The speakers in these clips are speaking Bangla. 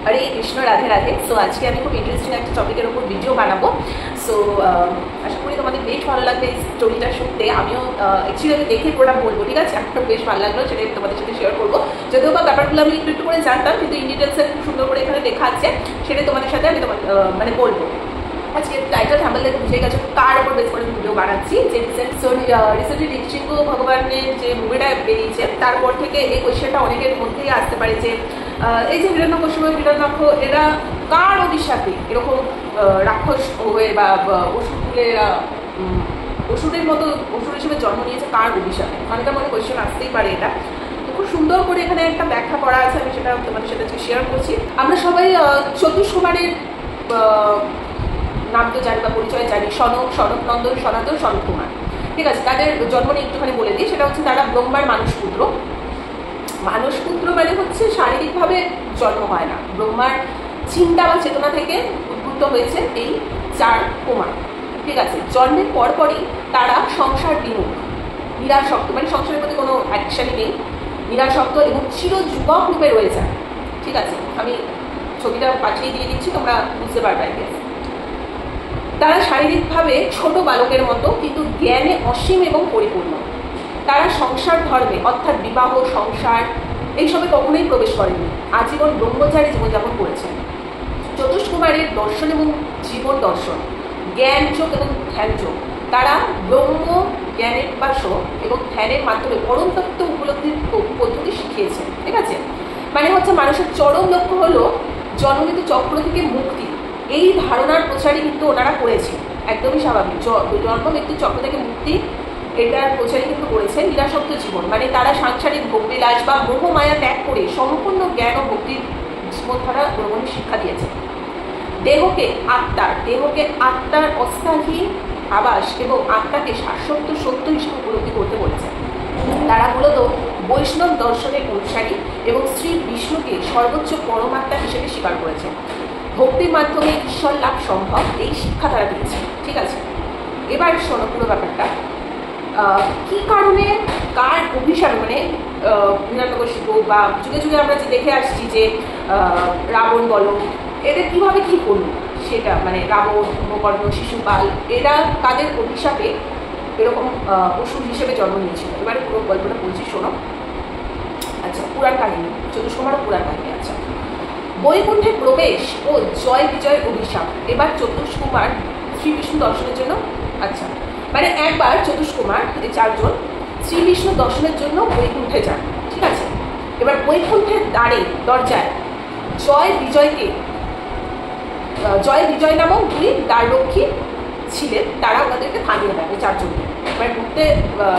হরে কৃষ্ণ, রাধে রাধে। সো আজকে আমি খুব ইন্টারেস্টিং একটা টপিকের উপর ভিডিও বানাবো। সো আশা করি তোমাদের বেশ ভালো লাগবে এই স্টোরিটা শুনতে। আমিও অ্যাকচুয়ালি আমি দেখে পুরোটা বলবো, ঠিক আছে? আমার বেশ ভালো লাগলো, সেটাই তোমাদের সাথে শেয়ার করবো। যদিও বা ব্যাপারগুলো আমি একটু একটু করে জানতাম, কিন্তু ইন ডিটেলসে খুব সুন্দর করে এখানে লেখা আছে, সেটাই তোমাদের সাথে আমি মানে বলবো। আজকে টাইটেল থাম্বনেল দেখে বুঝে গেছো কার উপর বেস করে ভিডিও বানাচ্ছি। যে রিসেন্টলি নৃসিংহ ভগবানের যে মুভিটা বেরিয়েছে, তারপর থেকে এই কোয়েশ্চেনটা অনেকের মধ্যেই আসতে পারে যে এই যে হিরণ্যকশিপু হিরণ্যাক্ষ এরা কার অভিশাপে এরকম রাক্ষস হয়ে বা অসুরের মতো অসুর হিসেবে জন্ম নিয়েছে, কার অভিশাপে? অনেকটা মনে কোয়েশ্চেন আসতেই পারে। এটা খুব সুন্দর করে এখানে একটা ব্যাখ্যা করা আছে, আমি সেটা তোমাদের সাথে শেয়ার করছি। আমরা সবাই চতুষ কুমারের নাম তো জানি বা পরিচয় জানি, সনক নন্দন, সনাতন, সনৎ কুমার, ঠিক আছে? তাদের জন্ম নিয়ে একটুখানি বলে দিই। সেটা হচ্ছে তারা ব্রহ্মার মানসপুত্র। মানসপুত্র মানে হচ্ছে শারীরিকভাবে জন্ম হয় না, ব্রহ্মার চিন্তা বা চেতনা থেকে উদ্ভূত হয়েছে এই 4 কুমার, ঠিক আছে? জন্মের পরপরই তারা সংসার বিমুখ, নিরাসক্ত, মানে সংসারের প্রতি কোনো অ্যাডিকশনই নেই, নিরাসক্ত এবং চিরযুবক রূপে রয়ে যায়, ঠিক আছে? আমি ছবিটা পাঠিয়ে দিয়ে দিচ্ছি, তোমরা বুঝতে পারবে। তারা শারীরিকভাবে ছোট বালকের মতো, কিন্তু জ্ঞানে অসীম এবং পরিপূর্ণ। তারা সংসার ধর্মে অর্থাৎ বিবাহ, সংসার এইসবে কখনোই প্রবেশ করেনি, আজীবন ব্রহ্মচারী জীবনযাপন করেছেন। চতুষ কুমারের দর্শন এবং জীবন দর্শন, জ্ঞান যোগ এবং ধ্যান যোগ, তারা ব্রহ্ম জ্ঞানের উপাসক এবং ধ্যানের মাধ্যমে পরম তত্ত্ব উপলব্ধির পদ্ধতি শিখিয়েছেন, ঠিক আছে? মানে হচ্ছে মানুষের চরম লক্ষ্য হলো জন্মমৃত্যু চক্র থেকে মুক্তি, এই ধারণার প্রচারই কিন্তু ওনারা করেছে। একদমই স্বাভাবিক, জন্ম মৃত্যু চক্র থেকে মুক্তি, এটার প্রচারই কিন্তু করেছে। নিরাসক্ত জীবন মানে তারা সাংসারিক ভোগবিলাস বা মোহমায়া ত্যাগ করে সম্পূর্ণ জ্ঞান ও ভক্তির জীবনধারা গ্রহণের শিক্ষা দিয়েছে। দেহকে আত্মার অস্থায়ী আবাস এবং আত্মাকে শাশ্বত সত্য হিসেবে উপলব্ধি করতে বলেছে। তারা মূলত বৈষ্ণব দর্শনের অনুসারী এবং শ্রী বিষ্ণুকে সর্বোচ্চ পরমাত্মা হিসেবে স্বীকার করেছে। ভক্তির মাধ্যমে ঈশ্বর লাভ সম্ভব, এই শিক্ষা তারা দিয়েছে, ঠিক আছে? এবার শোনো পুরো ব্যাপারটা। কি কারণে কার অভিশাপ, মানে হিরণ্যকশিপু বা যুগে যুগে আমরা যে দেখে আসছি যে রাবণ বলো, এদের কিভাবে কি করলো সেটা, মানে রাবণ, কুম্ভকর্ণ, শিশুপাল, এরা কাদের অভিশাপে এরকম অসুর হিসেবে জন্ম নিয়েছিল। এবারে পুরো গল্পটা বলছি, শোনো। আচ্ছা, পুরাণ কাহিনী, চতুষ কুমারও পুরাণ কাহিনী। আচ্ছা, বৈকুণ্ঠে প্রবেশ ও জয় বিজয় অভিশাপ। এবার চতুষ কুমার শ্রী বিষ্ণু দর্শনের জন্য, আচ্ছা মানে একবার চতুষ কুমার এই 4 জন শ্রী বিষ্ণু দর্শনের জন্য বৈকুণ্ঠে যান, ঠিক আছে? এবার বৈকুণ্ঠের দরজায় জয় বিজয় নামক 2 দ্বাররক্ষী ছিলেন, তারা ওনাদেরকে থামিয়ে দেন, এই 4 জনকে এবার ঢুকতে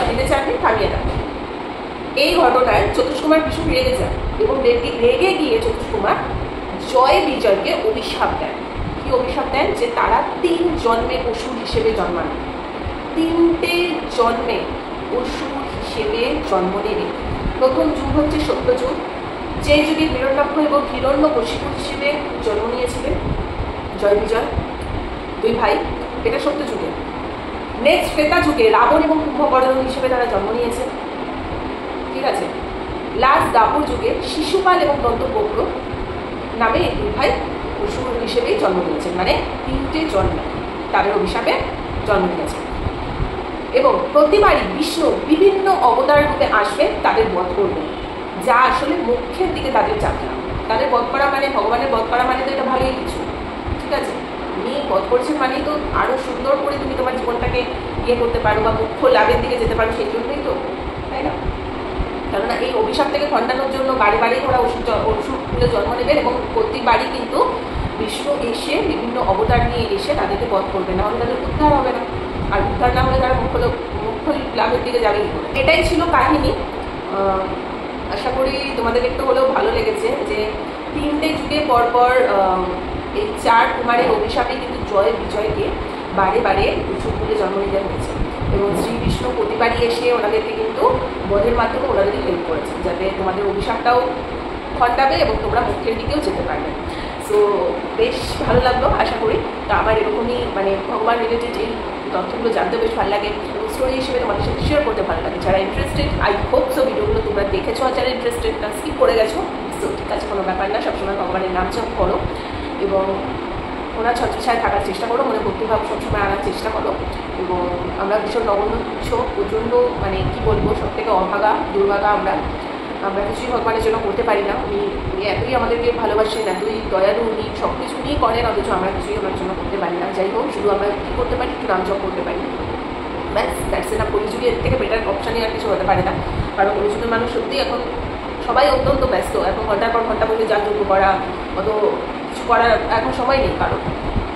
দিতে চাননি, থামিয়ে দেন। এই ঘটনায় চতুষ কুমার ভীষণ রেগে যান এবং রেগে গিয়ে চতুষ কুমার জয় বিজয়কে অভিশাপ দেন। কি অভিশাপ দেন? যে তারা 3 জন্মে অসুর হিসেবে জন্মানো, 3টে জন্মে অসুর হিসেবে জন্ম নেবে। প্রথম যুগ হচ্ছে সত্যযুগ, যে যুগে হিরণ্যাক্ষ এবং হিরণ্যকশিপু হিসেবে জন্ম নিয়েছিলেন জয় বিজয়, 2 ভাই, এটা সত্য যুগে। নেক্সট ত্রেতা যুগে রাবণ এবং কুম্ভকর্ণ হিসেবে তারা জন্ম নিয়েছে, ঠিক আছে? লাস্ট দ্বাপর যুগে শিশুপাল এবং দন্তবক্র নামে এই 2 ভাই অসুর হিসেবেই জন্ম নিয়েছেন, মানে 3টে জন্মে তাদের অভিশাপে জন্ম নিয়েছে। এবং প্রতিবারই বিষ্ণু বিভিন্ন অবতার রূপে আসবে, তাদের বধ করবে, যা আসলে মুখ্যের দিকে তাদের যাত্রা। তাদের বধ করা মানে, ভগবানের বধ করা মানে তো এটা ভালোই কিছু, ঠিক আছে? উনি বধ করছেন মানেই তো আরও সুন্দর করে তুমি তোমার জীবনটাকে করতে পারো বা মুখ্য লাভের দিকে যেতে পারো, সেই জন্যই তো, তাই না? কেননা এই অভিশাপ থেকে খণ্ডানোর জন্য বাড়ি বাড়ি ওরা অসুর জন্ম নেবেন এবং প্রতিবারই কিন্তু বিষ্ণু এসে বিভিন্ন অবতার নিয়ে এসে তাদেরকে বধ করবে, না হলে তাদের উদ্ধার হবে না। আর উদ্ধার না হলে তারা মুখ্য লাভের দিকে যাবেই। এটাই ছিল কাহিনী। আশা করি তোমাদের একটু হলেও ভালো লেগেছে যে 3টে যুগে পরপর এই 4 কুমারের অভিশাপে কিন্তু জয় বিজয়কে বারে বারে অসুর রূপে জন্ম নিতে হয়েছে এবং শ্রী বিষ্ণু প্রতিবারই এসে ওনাদেরকে কিন্তু বধের মাধ্যমে ওনাদেরকে হেল্প করেছে, যাতে তোমাদের অভিশাপটাও খণ্ডাবে এবং তোমরা মুখ্যের দিকেও যেতে পারবে। সো বেশ ভালো লাগলো, আশা করি। তো আমার এরকমই মানে ভগবান রিলেটেড এই তথ্যগুলো জানতে বেশ ভালো লাগে এবং স্টোরি হিসেবে তোমাদের সাথে শেয়ার করতে ভালো লাগে। যারা ইন্টারেস্টেড, আই হোপ সো ভিডিওগুলো তোমরা দেখেছো, আর যারা ইন্টারেস্টেড না স্কিপ করে গেছো তো ঠিক আছে, কোনো ব্যাপার না, সবসময় ভগবানের নাম জপ করো এবং ওনার ছত্রছায়ায় থাকার চেষ্টা করো, মনে ভক্তিভাব সবসময় আনার চেষ্টা করো। এবং আমরা ভীষণ নগণ্য তুচ্ছ, প্রচণ্ড মানে কী বলবো, সব থেকে অভাগা দুর্ভাগা আমরা কিছুই ভগবানের জন্য করতে পারি না। উনি এতই আমাদেরকে ভালোবাসেন, এতই দয়ালু, উনি সব কিছু নিয়েই করেন, অথচ আমরা কিছুই ওনার জন্য করতে পারি না। যাই হোক, শুধু আমরা কী করতে পারি, একটু নাম জপ করতে পারি, ব্যাস, দ্যাটস এনাফ। কলিযুগে এর থেকে বেটার অপশানই আর কিছু হতে পারে না, কারণ কলিযুগের মানুষ সত্যি এখন সবাই অত্যন্ত ব্যস্ত। এখন ঘন্টার পর ঘন্টা বলে যাগযজ্ঞ করা, অত কিছু করার এখন সময় নেই কারণ।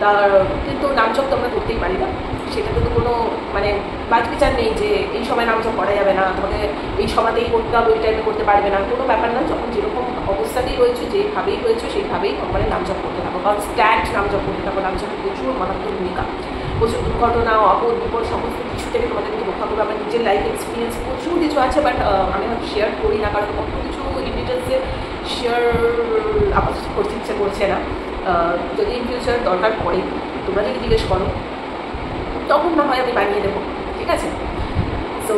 তার কিন্তু নামজপ তো আমরা করতেই পারি না, সেটাতে তো কোনো মানে বাদ বিচার নেই যে এই সময় নামজপ করা যাবে না, তোমাকে এই সময়তেই করতে হবে, ওই টাইমে করতে পারবে না, কোনো ব্যাপার না। যখন যেরকম অবস্থাতেই রয়েছে, যেভাবেই রয়েছে, সেইভাবেই ভগবানের নামজপ করতে থাকো, কনস্ট্যান্ট নামজপ করতে থাকো। নামজপের প্রচুর মারাত্মক ভূমিকা, প্রচুর দুর্ঘটনা, আপদ বিপদ সমস্ত কিছু থেকে তোমাদেরকে রক্ষা করবে। আমার নিজের লাইফ এক্সপিরিয়েন্স প্রচুর কিছু আছে, বাট আমি হয়তো শেয়ার করি না, কারণ কত কিছু ইন ডিটেলসে শেয়ার আমার করতে ইচ্ছে করছে না। যদি ইন ফিউচার দরকার পড়ে, তোমরা যদি জিজ্ঞেস করো, তখন না হয় আমি বানিয়ে দেবো, ঠিক আছে? সো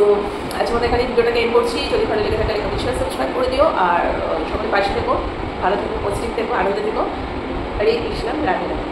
আজ মতো এখানে ভিডিওটাকে এন্ড করছি। যদি ভালো লেগে থাকে অবশ্যই সাবস্ক্রাইব করে দিও, আর সবাই পাশে থেকো, ভালো থেকো, পজিটিভ থেকো, আনন্দে থেকো। হরে কৃষ্ণ, রাধে রাধে।